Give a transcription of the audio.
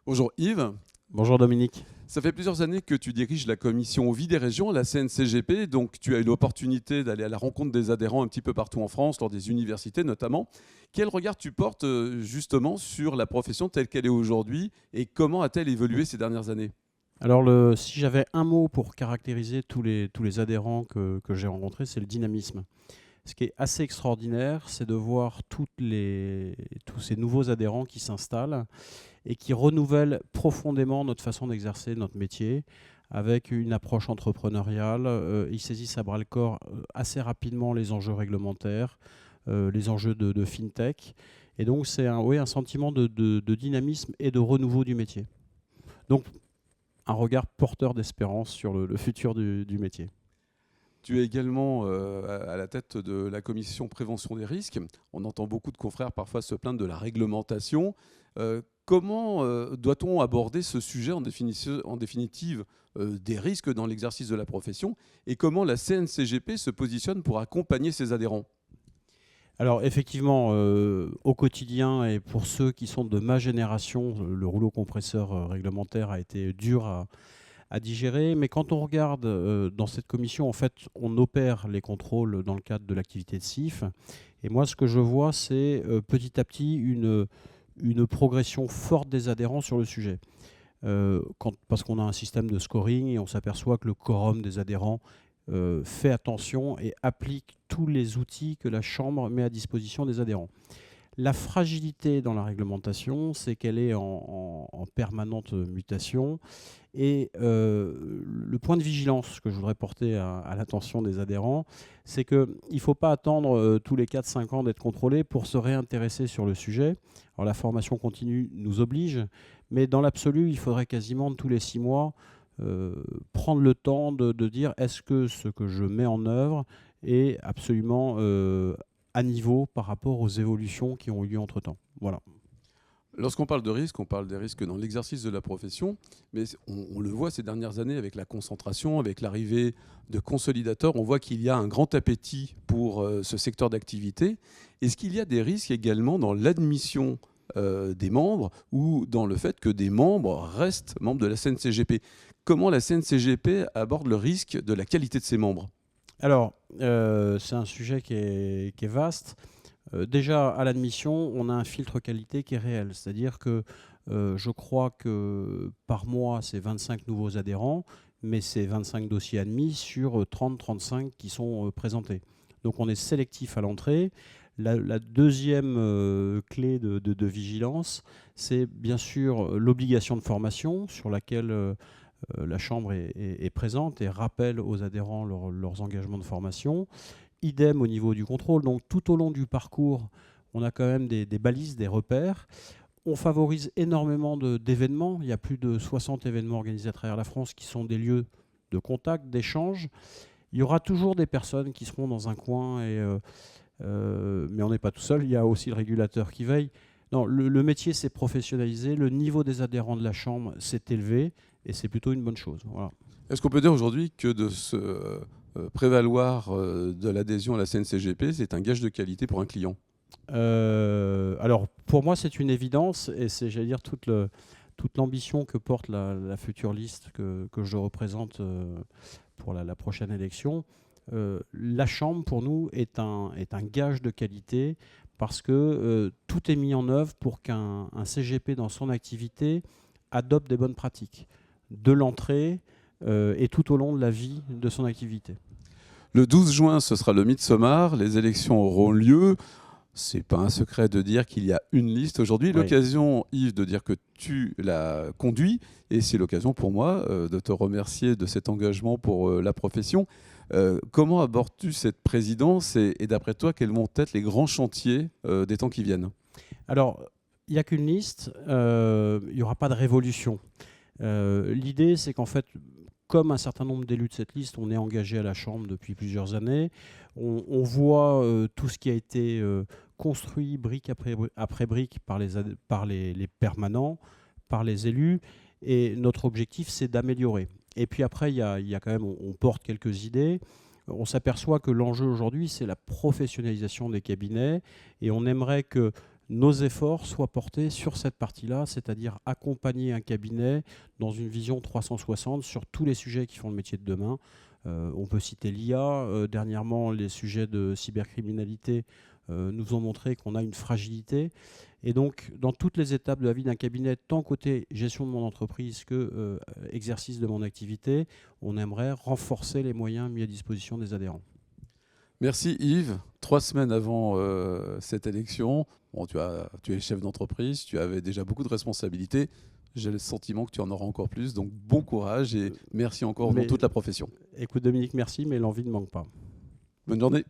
Bonjour Yves, Bonjour Dominique. ça fait plusieurs années que tu diriges la commission Vie des régions, la CNCGP, donc tu as eu l'opportunité d'aller à la rencontre des adhérents un petit peu partout en France, lors des universités notamment. Quel regard tu portes justement sur la profession telle qu'elle est aujourd'hui et comment a-t-elle évolué ces dernières années? Alors si j'avais un mot pour caractériser tous les adhérents que j'ai rencontrés, c'est le dynamisme. Ce qui est assez extraordinaire, c'est de voir tous ces nouveaux adhérents qui s'installent et qui renouvellent profondément notre façon d'exercer notre métier avec une approche entrepreneuriale. Ils saisissent à bras-le-corps assez rapidement les enjeux réglementaires, les enjeux de fintech. Et donc c'est un sentiment de dynamisme et de renouveau du métier. Donc un regard porteur d'espérance sur le futur du métier. Tu es également à la tête de la commission prévention des risques. On entend beaucoup de confrères parfois se plaindre de la réglementation. Comment doit-on aborder ce sujet en définitive des risques dans l'exercice de la profession et comment la CNCGP se positionne pour accompagner ses adhérents? Alors effectivement, au quotidien et pour ceux qui sont de ma génération, le rouleau compresseur réglementaire a été dur à digérer. Mais quand on regarde dans cette commission, en fait, on opère les contrôles dans le cadre de l'activité de CIF. Et moi, ce que je vois, c'est petit à petit une progression forte des adhérents sur le sujet. Parce qu'on a un système de scoring et on s'aperçoit que le quorum des adhérents fait attention et applique tous les outils que la Chambre met à disposition des adhérents. La fragilité dans la réglementation, c'est qu'elle est en permanente mutation. Et le point de vigilance que je voudrais porter à l'attention des adhérents, c'est qu'il ne faut pas attendre tous les 4-5 ans d'être contrôlé pour se réintéresser sur le sujet. Alors la formation continue nous oblige, mais dans l'absolu, il faudrait quasiment tous les 6 mois prendre le temps de dire est-ce que ce que je mets en œuvre est absolument à niveau par rapport aux évolutions qui ont eu lieu entre-temps. Voilà. Lorsqu'on parle de risques, on parle des risques dans l'exercice de la profession, mais on le voit ces dernières années avec la concentration, avec l'arrivée de consolidateurs, on voit qu'il y a un grand appétit pour ce secteur d'activité. Est-ce qu'il y a des risques également dans l'admission des membres ou dans le fait que des membres restent membres de la CNCGP? Comment la CNCGP aborde le risque de la qualité de ses membres? Alors, c'est un sujet qui est vaste. Déjà, à l'admission, on a un filtre qualité qui est réel. C'est-à-dire que je crois que par mois, c'est 25 nouveaux adhérents, mais c'est 25 dossiers admis sur 30-35 qui sont présentés. Donc on est sélectif à l'entrée. La deuxième clé de vigilance, c'est bien sûr l'obligation de formation sur laquelle la Chambre est présente et rappelle aux adhérents leurs engagements de formation. Idem au niveau du contrôle. Donc tout au long du parcours, on a quand même des balises, des repères. On favorise énormément d'événements. Il y a plus de 60 événements organisés à travers la France qui sont des lieux de contact, d'échange. Il y aura toujours des personnes qui seront dans un coin, mais on n'est pas tout seul. Il y a aussi le régulateur qui veille. Non, le métier s'est professionnalisé, le niveau des adhérents de la Chambre s'est élevé, et c'est plutôt une bonne chose. Voilà. Est-ce qu'on peut dire aujourd'hui que de se prévaloir de l'adhésion à la CNCGP, c'est un gage de qualité pour un client? Alors, pour moi, c'est une évidence, et c'est, j'allais dire, toute l'ambition que porte la future liste que je représente pour la prochaine élection. La Chambre, pour nous, est un gage de qualité parce que tout est mis en œuvre pour qu'un CGP dans son activité adopte des bonnes pratiques, de l'entrée et tout au long de la vie de son activité. Le 12 juin, ce sera le Midsommar, les élections auront lieu. C'est pas un secret de dire qu'il y a une liste aujourd'hui. Oui. L'occasion, Yves, de dire que tu la conduis. Et c'est l'occasion pour moi de te remercier de cet engagement pour la profession. Comment abordes-tu cette présidence et d'après toi, quels vont être les grands chantiers des temps qui viennent? Alors, il n'y a qu'une liste, il n'y aura pas de révolution. L'idée, c'est qu'en fait, comme un certain nombre d'élus de cette liste, on est engagé à la Chambre depuis plusieurs années. On voit tout ce qui a été construit brique après brique par les permanents, par les élus. Et notre objectif, c'est d'améliorer. Et puis après, il y a quand même, on porte quelques idées. On s'aperçoit que l'enjeu aujourd'hui, c'est la professionnalisation des cabinets. Et on aimerait que nos efforts soient portés sur cette partie-là, c'est-à-dire accompagner un cabinet dans une vision 360 sur tous les sujets qui font le métier de demain. On peut citer l'IA. Dernièrement, les sujets de cybercriminalité nous ont montré qu'on a une fragilité. Et donc, dans toutes les étapes de la vie d'un cabinet, tant côté gestion de mon entreprise que exercice de mon activité, on aimerait renforcer les moyens mis à disposition des adhérents. Merci Yves. 3 semaines avant cette élection, bon, tu es chef d'entreprise, tu avais déjà beaucoup de responsabilités. J'ai le sentiment que tu en auras encore plus. Donc bon courage et merci encore dans toute la profession. Écoute Dominique, merci, mais l'envie ne manque pas. Bonne journée.